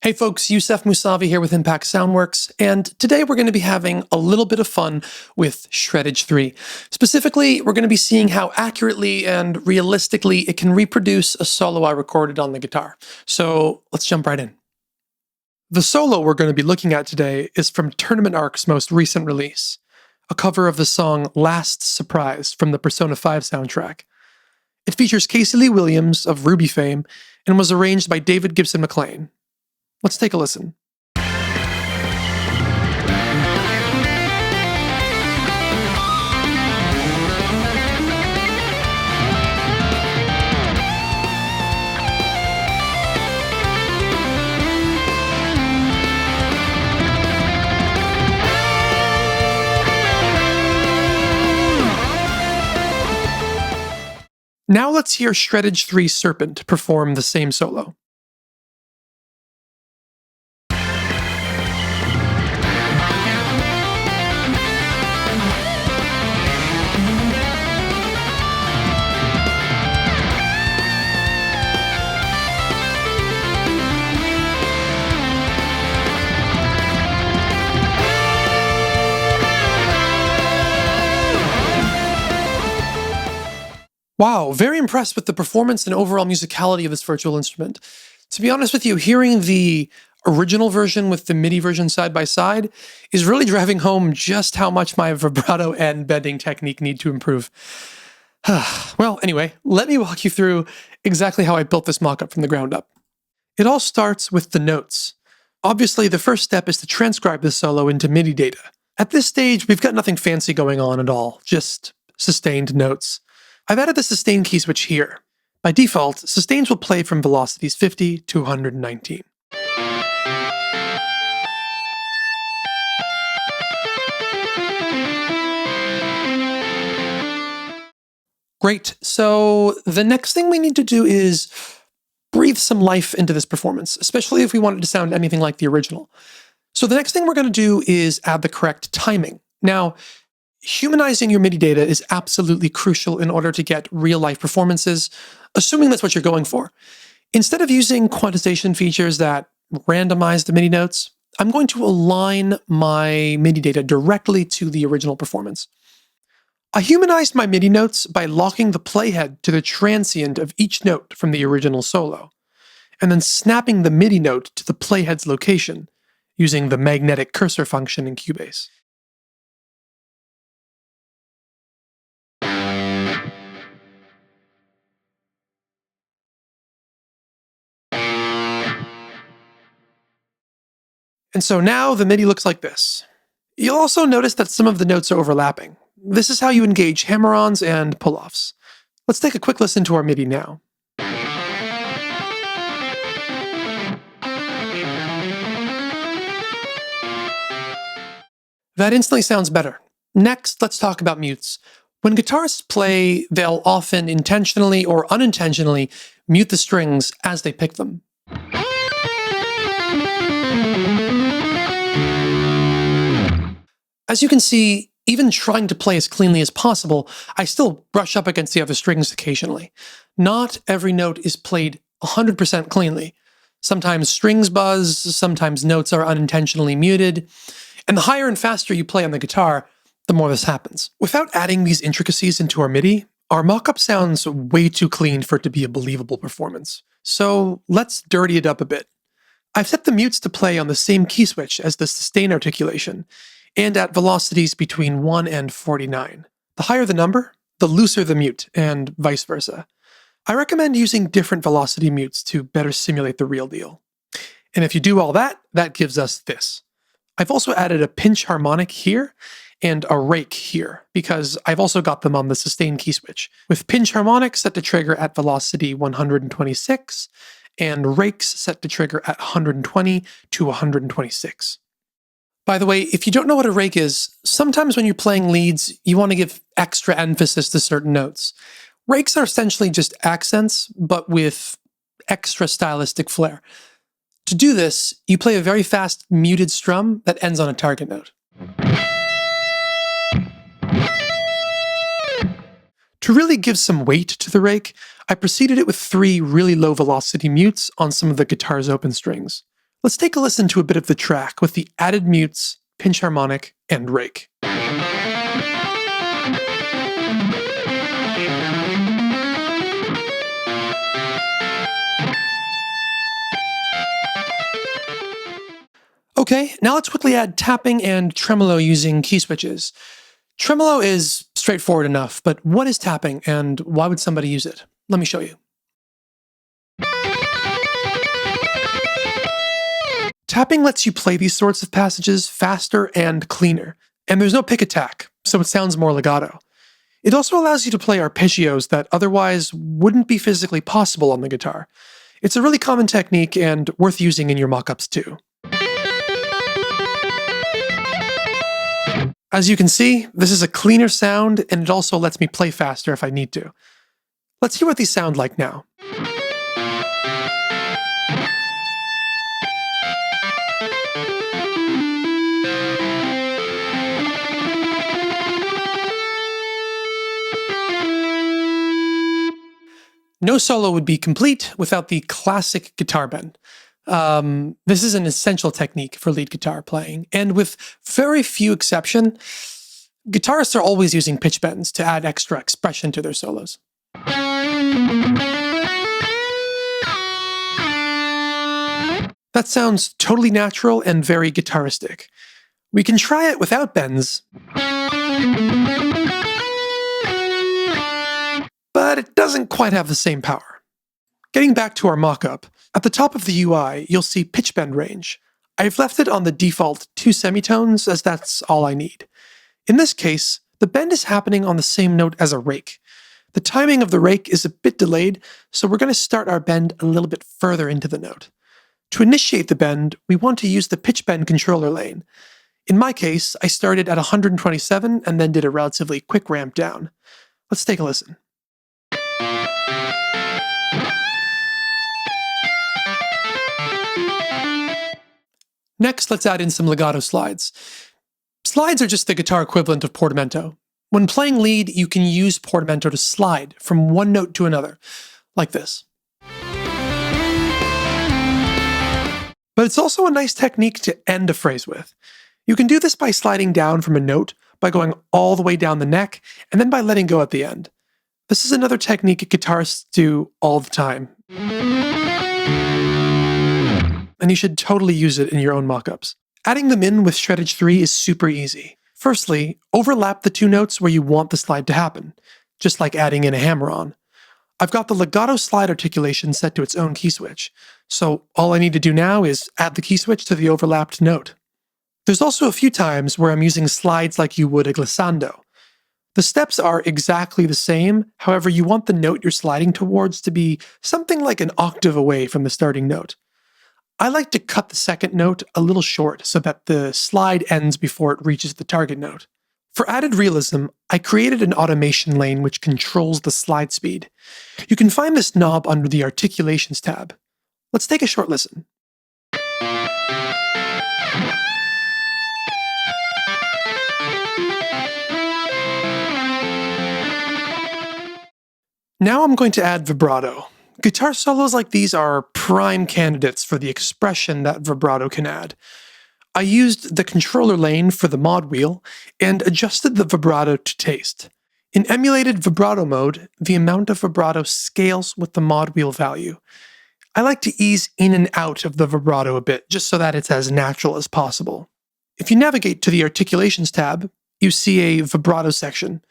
Hey folks, Yousef Mousavi here with Impact Soundworks, and today we're going to be having a little bit of fun with Shreddage 3. Specifically, we're going to be seeing how accurately and realistically it can reproduce a solo I recorded on the guitar. So let's jump right in. The solo we're going to be looking at today is from Tournament Arc's most recent release, a cover of the song Last Surprise from the Persona 5 soundtrack. It features Casey Lee Williams of Ruby fame and was arranged by David Gibson McLean. Let's take a listen. Now let's hear Shreddage 3 Serpent perform the same solo. Wow, very impressed with the performance and overall musicality of this virtual instrument. To be honest with you, hearing the original version with the Midi version side by side is really driving home just how much my vibrato and bending technique need to improve. Well, anyway, let me walk you through exactly how I built this mockup from the ground up. It all starts with the notes. Obviously, the first step is to transcribe the solo into Midi data. At this stage, we've got nothing fancy going on at all, just sustained notes. I've added the sustain key switch here. By default, sustains will play from velocities 50 to 119. Great, so the next thing we need to do is breathe some life into this performance, especially if we want it to sound anything like the original. So the next thing we're going to do is add the correct timing. Now, humanizing your Midi data is absolutely crucial in order to get real-life performances, assuming that's what you're going for. Instead of using quantization features that randomize the Midi notes, I'm going to align my Midi data directly to the original performance. I humanized my Midi notes by locking the playhead to the transient of each note from the original solo, and then snapping the Midi note to the playhead's location using the magnetic cursor function in Cubase. And so now the Midi looks like this. You'll also notice that some of the notes are overlapping. This is how you engage hammer-ons and pull-offs. Let's take a quick listen to our Midi now. That instantly sounds better. Next, let's talk about mutes. When guitarists play, they'll often intentionally or unintentionally mute the strings as they pick them. As you can see, even trying to play as cleanly as possible, I still brush up against the other strings occasionally. Not every note is played 100% cleanly. Sometimes strings buzz, sometimes notes are unintentionally muted, and the higher and faster you play on the guitar, the more this happens. Without adding these intricacies into our Midi, our mockup sounds way too clean for it to be a believable performance. So let's dirty it up a bit. I've set the mutes to play on the same key switch as the sustain articulation, and at velocities between 1 and 49. The higher the number, the looser the mute, and vice versa. I recommend using different velocity mutes to better simulate the real deal. And if you do all that, that gives us this. I've also added a pinch harmonic here and a rake here, because I've also got them on the sustain key switch, with pinch harmonics set to trigger at velocity 126, and rakes set to trigger at 120 to 126. By the way, if you don't know what a rake is, sometimes when you're playing leads, you want to give extra emphasis to certain notes. Rakes are essentially just accents, but with extra stylistic flair. To do this, you play a very fast muted strum that ends on a target note. To really give some weight to the rake, I preceded it with 3 really low velocity mutes on some of the guitar's open strings. Let's take a listen to a bit of the track with the added mutes, pinch harmonic, and rake. Okay, now let's quickly add tapping and tremolo using key switches. Tremolo is straightforward enough, but what is tapping and why would somebody use it? Let me show you. Tapping lets you play these sorts of passages faster and cleaner, and there's no pick attack, so it sounds more legato. It also allows you to play arpeggios that otherwise wouldn't be physically possible on the guitar. It's a really common technique and worth using in your mockups too. As you can see, this is a cleaner sound, and it also lets me play faster if I need to. Let's hear what these sound like now. No solo would be complete without the classic guitar bend. This is an essential technique for lead guitar playing, and with very few exceptions, guitarists are always using pitch bends to add extra expression to their solos. That sounds totally natural and very guitaristic. We can try it without bends, but it doesn't quite have the same power. Getting back to our mockup, at the top of the UI, you'll see pitch bend range. I've left it on the default 2 semitones as that's all I need. In this case, the bend is happening on the same note as a rake. The timing of the rake is a bit delayed, so we're going to start our bend a little bit further into the note. To initiate the bend, we want to use the pitch bend controller lane. In my case, I started at 127 and then did a relatively quick ramp down. Let's take a listen. Next, let's add in some legato slides. Slides are just the guitar equivalent of portamento. When playing lead, you can use portamento to slide from one note to another, like this. But it's also a nice technique to end a phrase with. You can do this by sliding down from a note, by going all the way down the neck, and then by letting go at the end. This is another technique guitarists do all the time. And you should totally use it in your own mockups. Adding them in with Shreddage 3 is super easy. Firstly, overlap the 2 notes where you want the slide to happen, just like adding in a hammer-on. I've got the legato slide articulation set to its own key switch, so all I need to do now is add the key switch to the overlapped note. There's also a few times where I'm using slides like you would a glissando. The steps are exactly the same, however you want the note you're sliding towards to be something like an octave away from the starting note. I like to cut the second note a little short so that the slide ends before it reaches the target note. For added realism, I created an automation lane which controls the slide speed. You can find this knob under the Articulations tab. Let's take a short listen. Now I'm going to add vibrato. Guitar solos like these are prime candidates for the expression that vibrato can add. I used the controller lane for the mod wheel and adjusted the vibrato to taste. In emulated vibrato mode, the amount of vibrato scales with the mod wheel value. I like to ease in and out of the vibrato a bit, just so that it's as natural as possible. If you navigate to the Articulations tab, you see a vibrato section.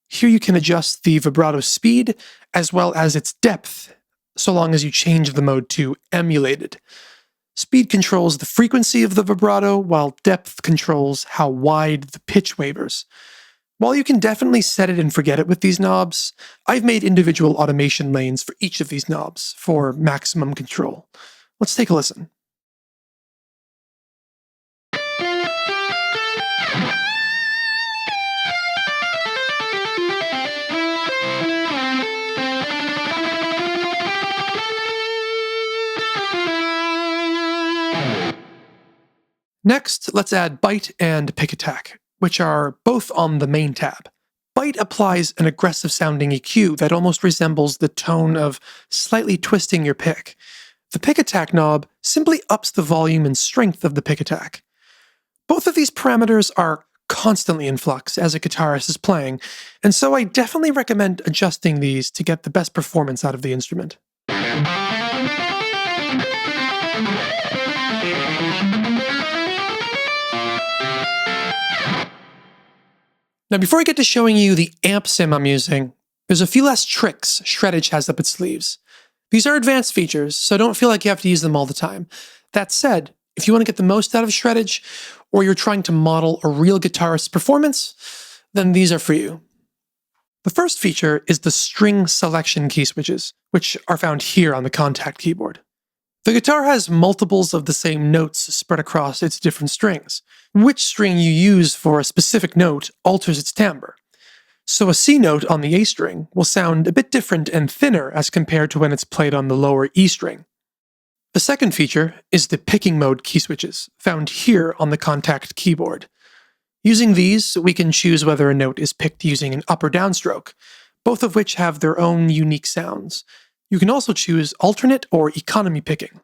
Here you can adjust the vibrato speed as well as its depth, so long as you change the mode to emulated. Speed controls the frequency of the vibrato, while depth controls how wide the pitch wavers. While you can definitely set it and forget it with these knobs, I've made individual automation lanes for each of these knobs for maximum control. Let's take a listen. Next, let's add bite and pick attack, which are both on the main tab. Bite applies an aggressive sounding EQ that almost resembles the tone of slightly twisting your pick. The pick attack knob simply ups the volume and strength of the pick attack. Both of these parameters are constantly in flux as a guitarist is playing, and so I definitely recommend adjusting these to get the best performance out of the instrument. Now, before I get to showing you the amp sim I'm using, there's a few less tricks Shreddage has up its sleeves. These are advanced features, so don't feel like you have to use them all the time. That said, if you want to get the most out of Shreddage, or you're trying to model a real guitarist's performance, then these are for you. The first feature is the string selection key switches, which are found here on the contact keyboard. The guitar has multiples of the same notes spread across its different strings. Which string you use for a specific note alters its timbre. So a C note on the A string will sound a bit different and thinner as compared to when it's played on the lower E string. The second feature is the picking mode key switches, found here on the contact keyboard. Using these, we can choose whether a note is picked using an up or down stroke, both of which have their own unique sounds. You can also choose alternate or economy picking.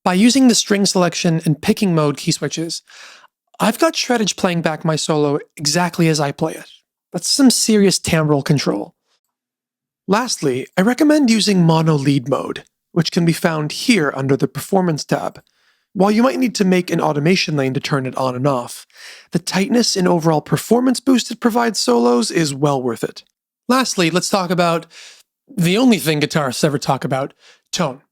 By using the string selection and picking mode key switches, I've got Shreddage playing back my solo exactly as I play it. That's some serious timbral control. Lastly, I recommend using mono lead mode, which can be found here under the Performance tab. While you might need to make an automation lane to turn it on and off, the tightness and overall performance boost it provides solos is well worth it. Lastly, let's talk about the only thing guitarists ever talk about, tone.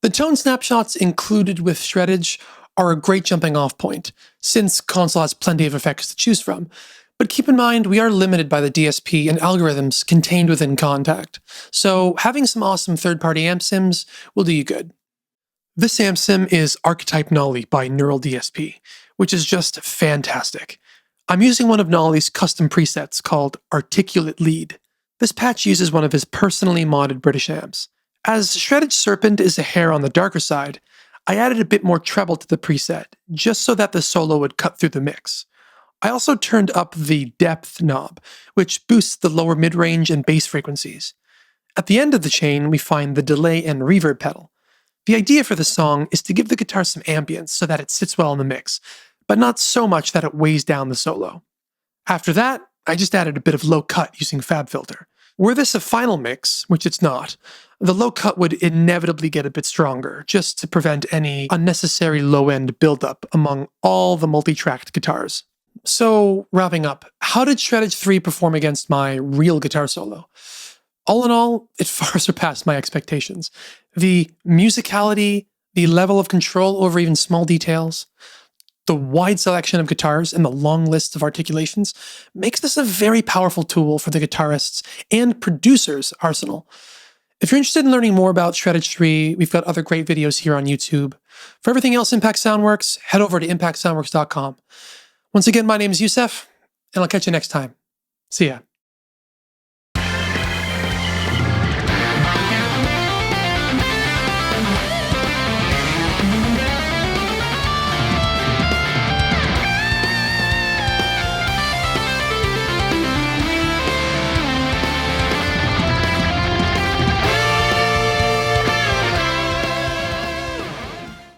The tone snapshots included with Shreddage are a great jumping off point, since console has plenty of effects to choose from. But keep in mind, we are limited by the DSP and algorithms contained within Contact, so having some awesome third-party amp sims will do you good. This amp sim is Archetype Nolly by Neural DSP, which is just fantastic. I'm using one of Nolly's custom presets called Articulate Lead. This patch uses one of his personally modded British amps. As Shreddage Serpent is a hair on the darker side, I added a bit more treble to the preset, just so that the solo would cut through the mix. I also turned up the depth knob, which boosts the lower mid-range and bass frequencies. At the end of the chain, we find the delay and reverb pedal. The idea for the song is to give the guitar some ambience so that it sits well in the mix, but not so much that it weighs down the solo. After that, I just added a bit of low cut using FabFilter. Were this a final mix, which it's not, the low cut would inevitably get a bit stronger, just to prevent any unnecessary low-end buildup among all the multi-tracked guitars. So, wrapping up, how did Shreddage 3 perform against my real guitar solo? All in all, it far surpassed my expectations. The musicality, the level of control over even small details, the wide selection of guitars and the long list of articulations makes this a very powerful tool for the guitarists and producers' arsenal. If you're interested in learning more about Shreddage 3, we've got other great videos here on YouTube. For everything else Impact Soundworks, head over to impactsoundworks.com. Once again, my name is Yousef, and I'll catch you next time. See ya.